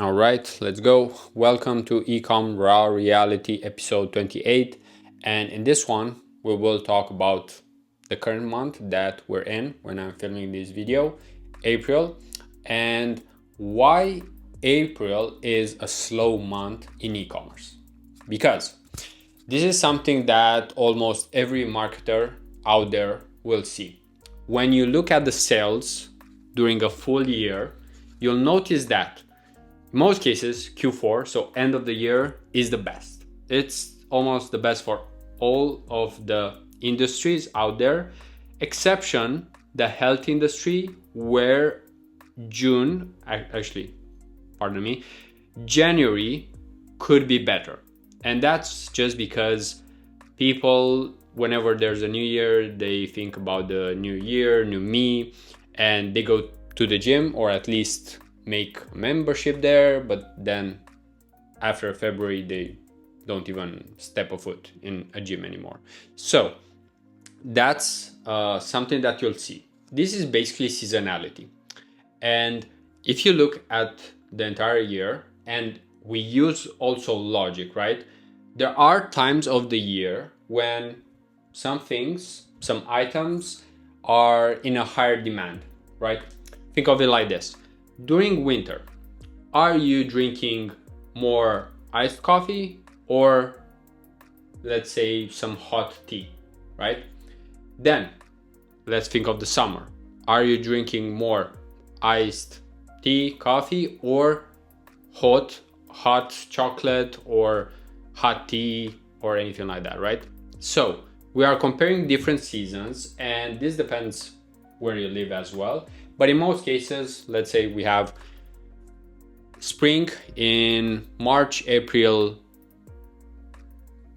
All right, let's go. Welcome to eCom Raw Reality episode 28. And in this one, we will talk about the current month that we're in when I'm filming this video, April, and why April is a slow month in e-commerce. Because this is something that almost every marketer out there will see. When you look at the sales during a full year, you'll notice that in most cases, Q4, so end of the year, is the best. It's almost the best for all of the industries out there, exception the health industry, where January could be better. And that's just because people, whenever there's a new year, they think about the new year, new me, and they go to the gym, or at least make a membership there, but then after February they don't even step a foot in a gym anymore. So that's something that you'll see. This is basically seasonality. And if you look at the entire year, and we use also logic, right? There are times of the year when some things, some items are in a higher demand, right? Think of it like this. During winter, are you drinking more iced coffee or, let's say, some hot tea, right? Then let's think of the summer. Are you drinking more iced tea, coffee, or hot chocolate or hot tea or anything like that, right? So we are comparing different seasons, and this depends where you live as well. But in most cases, let's say we have spring in March, April,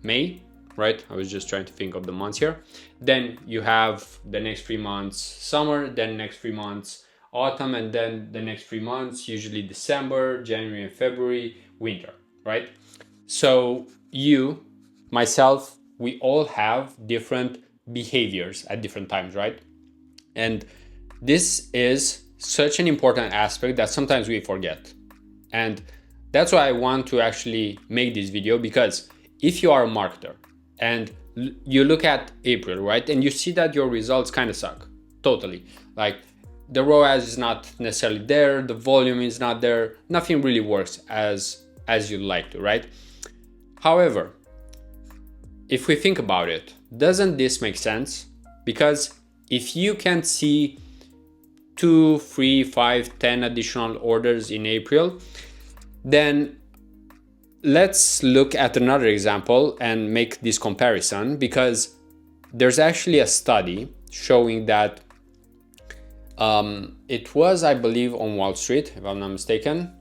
May, right? I was just trying to think of the months here. Then you have the next 3 months summer, then next 3 months autumn, and then the next 3 months, usually December, January, and February, winter, right? So you, myself, we all have different behaviors at different times, right? And this is such an important aspect that sometimes we forget. And that's why I want to actually make this video, because if you are a marketer and you look at April, right, and you see that your results kind of suck, totally. Like the ROAS is not necessarily there, the volume is not there, nothing really works as you'd like to, right? However, if we think about it, doesn't this make sense? Because if you can see 2, 3, 5, 10 additional orders in April, then let's look at another example and make this comparison, because there's actually a study showing that it was, I believe, on Wall Street, if I'm not mistaken,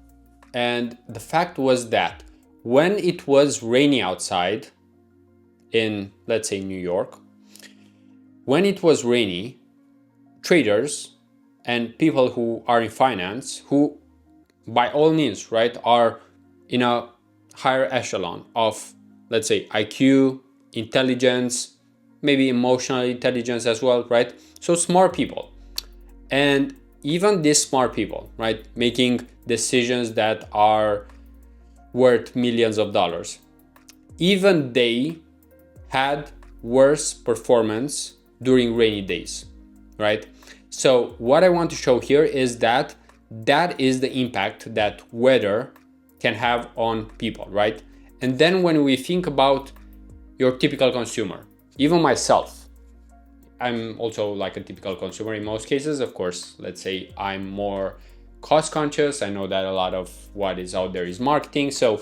and the fact was that when it was rainy outside in, let's say, New York, when it was rainy, traders and people who are in finance, who by all means, right, are in a higher echelon of, let's say, IQ, intelligence, maybe emotional intelligence as well, right? So smart people. And even these smart people, right, making decisions that are worth millions of dollars, even they had worse performance during rainy days, right? So what I want to show here is that is the impact that weather can have on people, right? And then when we think about your typical consumer, even myself, I'm also like a typical consumer in most cases. Of course, let's say I'm more cost conscious. I know that a lot of what is out there is marketing. So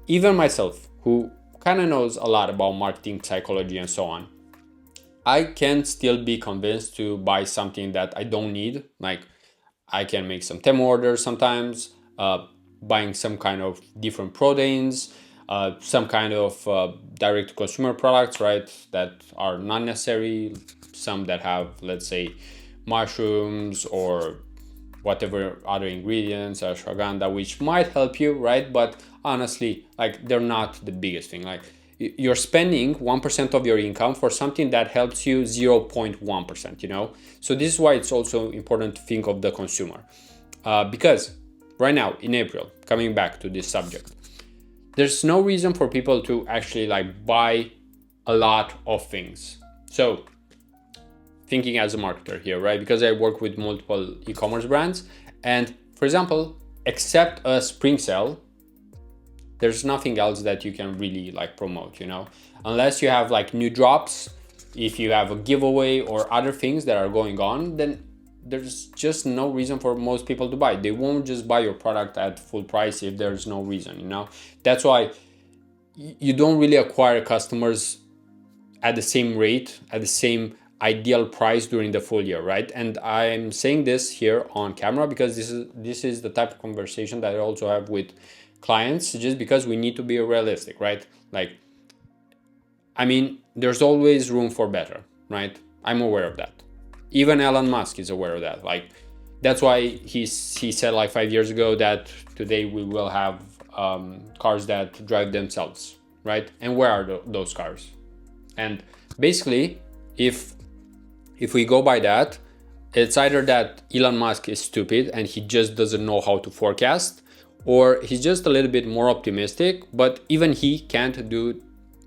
even myself, who kind of knows a lot about marketing, psychology, and so on, I can still be convinced to buy something that I don't need. Like I can make some temp orders sometimes, buying some kind of different proteins, some kind of direct to consumer products, right, that are not necessary, some that have, let's say, mushrooms or whatever other ingredients, ashwagandha, which might help you, right? But honestly, like they're not the biggest thing. Like you're spending 1% of your income for something that helps you 0.1%, you know? So this is why it's also important to think of the consumer. Because right now in April, coming back to this subject, there's no reason for people to actually like buy a lot of things. So thinking as a marketer here, right? Because I work with multiple e-commerce brands, and for example, except a spring sale, there's nothing else that you can really like promote, you know, unless you have like new drops. If you have a giveaway or other things that are going on, then there's just no reason for most people to buy. They won't just buy your product at full price if there's no reason, you know. That's why you don't really acquire customers at the same rate, at the same ideal price during the full year, right? And I'm saying this here on camera because this is the type of conversation that I also have with clients, just because we need to be realistic, right? Like, I mean, there's always room for better, right? I'm aware of that. Even Elon Musk is aware of that. Like, that's why he said like 5 years ago that today we will have cars that drive themselves, right? And where are those cars? And basically, if we go by that, it's either that Elon Musk is stupid and he just doesn't know how to forecast, or he's just a little bit more optimistic, but even he can't do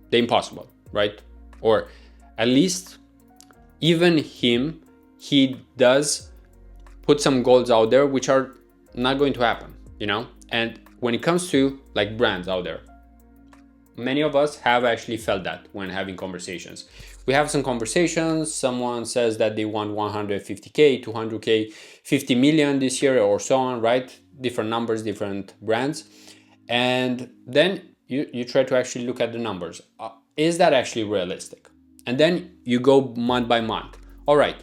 the impossible, right? Or at least even him, he does put some goals out there which are not going to happen, you know? And when it comes to like brands out there, many of us have actually felt that when having conversations. We have some conversations, someone says that they want 150K, 200K, 50 million this year or so on, right? Different numbers, different brands. And then you try to actually look at the numbers. Is that actually realistic? And then you go month by month. All right,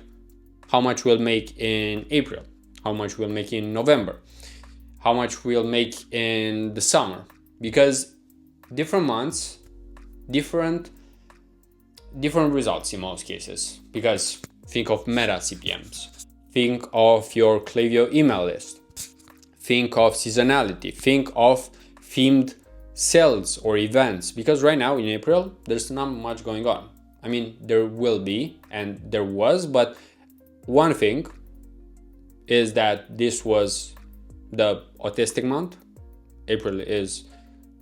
how much we'll make in April? How much we'll make in November? How much we'll make in the summer? Because different months, different results in most cases. Because think of Meta CPMs, think of your Klaviyo email list, think of seasonality, think of themed sales or events. Because right now in April, there's not much going on. I mean, there will be, and there was, but one thing is that this was the autistic month. April is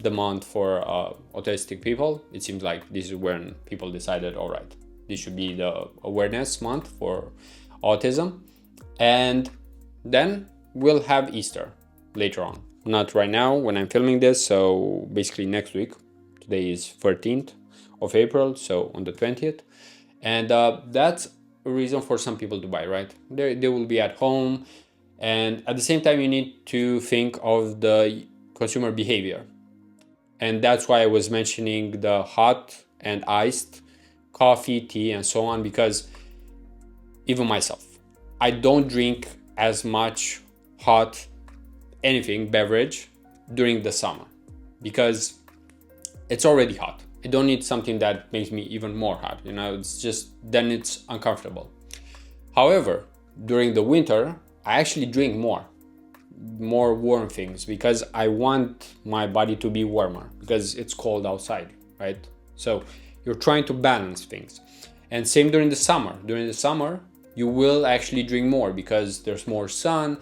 the month for autistic people. It seems like this is when people decided, all right, this should be the awareness month for autism. And then we'll have Easter later on. Not right now when I'm filming this, so basically next week. Today is 13th of April, so on the 20th. And that's a reason for some people to buy, right? They will be at home. And at the same time, you need to think of the consumer behavior. And that's why I was mentioning the hot and iced coffee, tea, and so on, because even myself, I don't drink as much hot anything, beverage, during the summer because it's already hot. I don't need something that makes me even more hot, you know, it's just, then it's uncomfortable. However, during the winter, I actually drink more warm things because I want my body to be warmer because it's cold outside, right? So you're trying to balance things. And same during the summer. During the summer, you will actually drink more because there's more sun.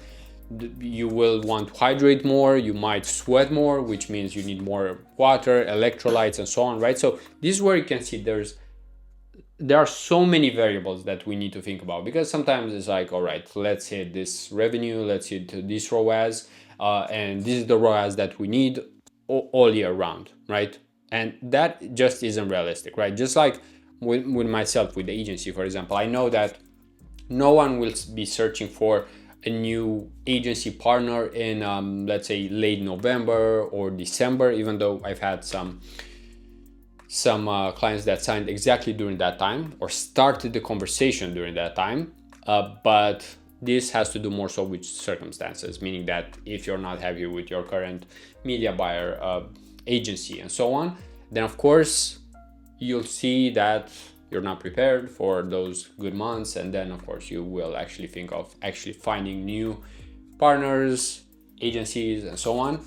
You will want to hydrate more. You might sweat more, which means you need more water, electrolytes, and so on, right? So this is where you can see there are so many variables that we need to think about, because sometimes it's like, all right, let's hit this revenue, let's hit this ROAS, and this is the ROAS that we need all year round, right? And that just isn't realistic, right? Just like with myself, with the agency, for example, I know that no one will be searching for a new agency partner in, let's say, late November or December, even though I've had some clients that signed exactly during that time or started the conversation during that time. But this has to do more so with circumstances, meaning that if you're not happy with your current media buyer, agency, and so on, then of course you'll see that you're not prepared for those good months. And then of course you will actually think of actually finding new partners, agencies, and so on.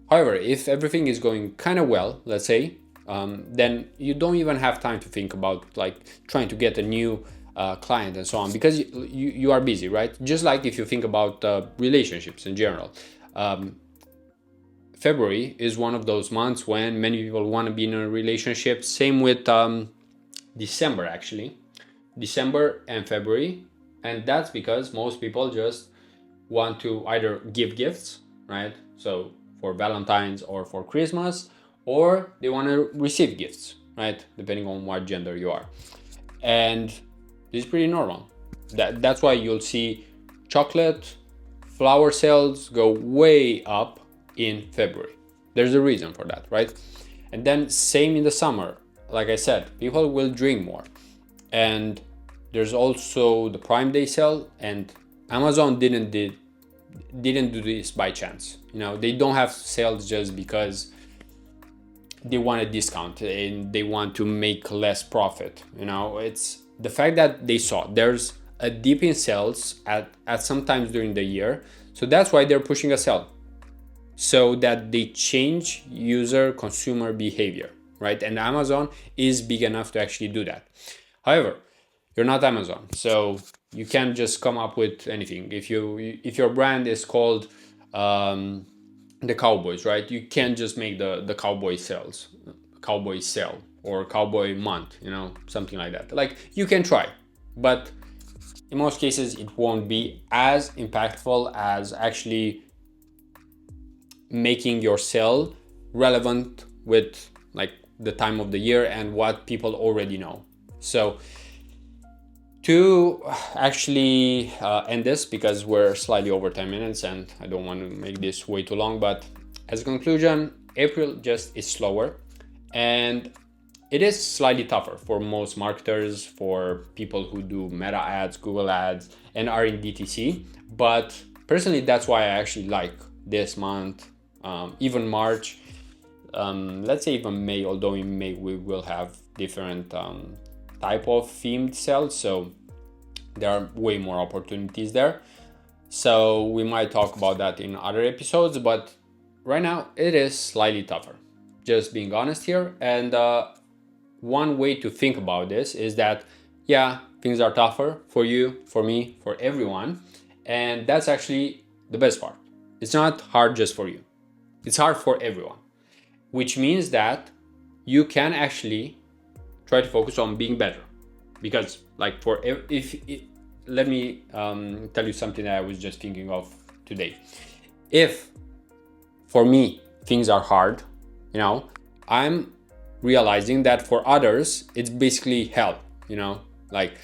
However, if everything is going kind of well, let's say, then you don't even have time to think about like trying to get a new client and so on, because you are busy, right? Just like if you think about relationships in general, February is one of those months when many people want to be in a relationship. Same with December, actually. December and February. And that's because most people just want to either give gifts, right? So for Valentine's or for Christmas, or they want to receive gifts, right? Depending on what gender you are. And this is pretty normal. That's why you'll see chocolate, flower sales go way up in February. There's a reason for that, right? And then same in the summer. Like I said, people will drink more. And there's also the Prime Day sale, and Amazon didn't do this by chance. You know, they don't have sales just because they want a discount and they want to make less profit. You know, it's the fact that they saw there's a dip in sales at some times during the year. So that's why they're pushing a sale, so that they change consumer behavior, right? And Amazon is big enough to actually do that. However, you're not Amazon, so you can't just come up with anything. If your brand is called the Cowboys, right? You can't just make the Cowboy sale, or Cowboy month, you know, something like that. Like, you can try, but in most cases it won't be as impactful as actually making your sale relevant with like the time of the year and what people already know. So to actually end this, because we're slightly over 10 minutes and I don't want to make this way too long, but as a conclusion, April just is slower, and it is slightly tougher for most marketers, for people who do Meta ads, Google ads, and are in DTC. But personally, that's why I actually like this month, even March, let's say even May, although in May we will have different type of themed sales, so there are way more opportunities there. So we might talk about that in other episodes, but right now it is slightly tougher, just being honest here. And one way to think about this is that, yeah, things are tougher for you, for me, for everyone, and that's actually the best part. It's not hard just for you, it's hard for everyone, which means that you can actually try to focus on being better. Because like let me tell you something that I was just thinking of today. If for me things are hard, you know, I'm realizing that for others it's basically hell, you know. Like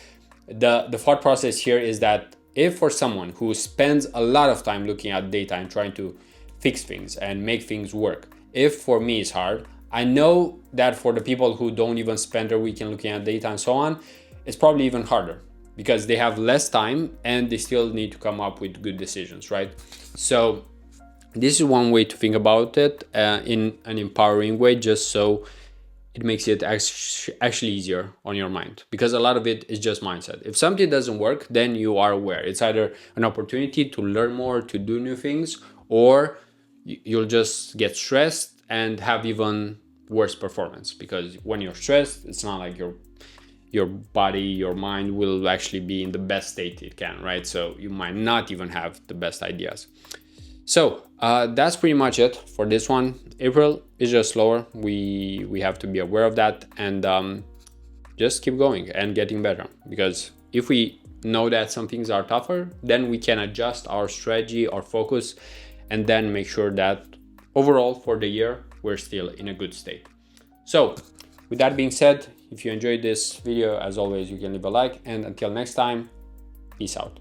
the thought process here is that if for someone who spends a lot of time looking at data and trying to fix things and make things work, if for me it's hard, I know that for the people who don't even spend their weekend looking at data and so on, it's probably even harder, because they have less time and they still need to come up with good decisions, right? So this is one way to think about it in an empowering way, just so it makes it actually easier on your mind, because a lot of it is just mindset. If something doesn't work, then you are aware. It's either an opportunity to learn more, to do new things, or you'll just get stressed and have even worse performance, because when you're stressed, it's not like your body, your mind will actually be in the best state it can, right? So you might not even have the best ideas. So that's pretty much it for this one. April is just slower. We have to be aware of that, and just keep going and getting better, because if we know that some things are tougher, then we can adjust our strategy, our focus, and then make sure that overall for the year we're still in a good state. So with that being said, if you enjoyed this video, as always, you can leave a like, and until next time, peace out.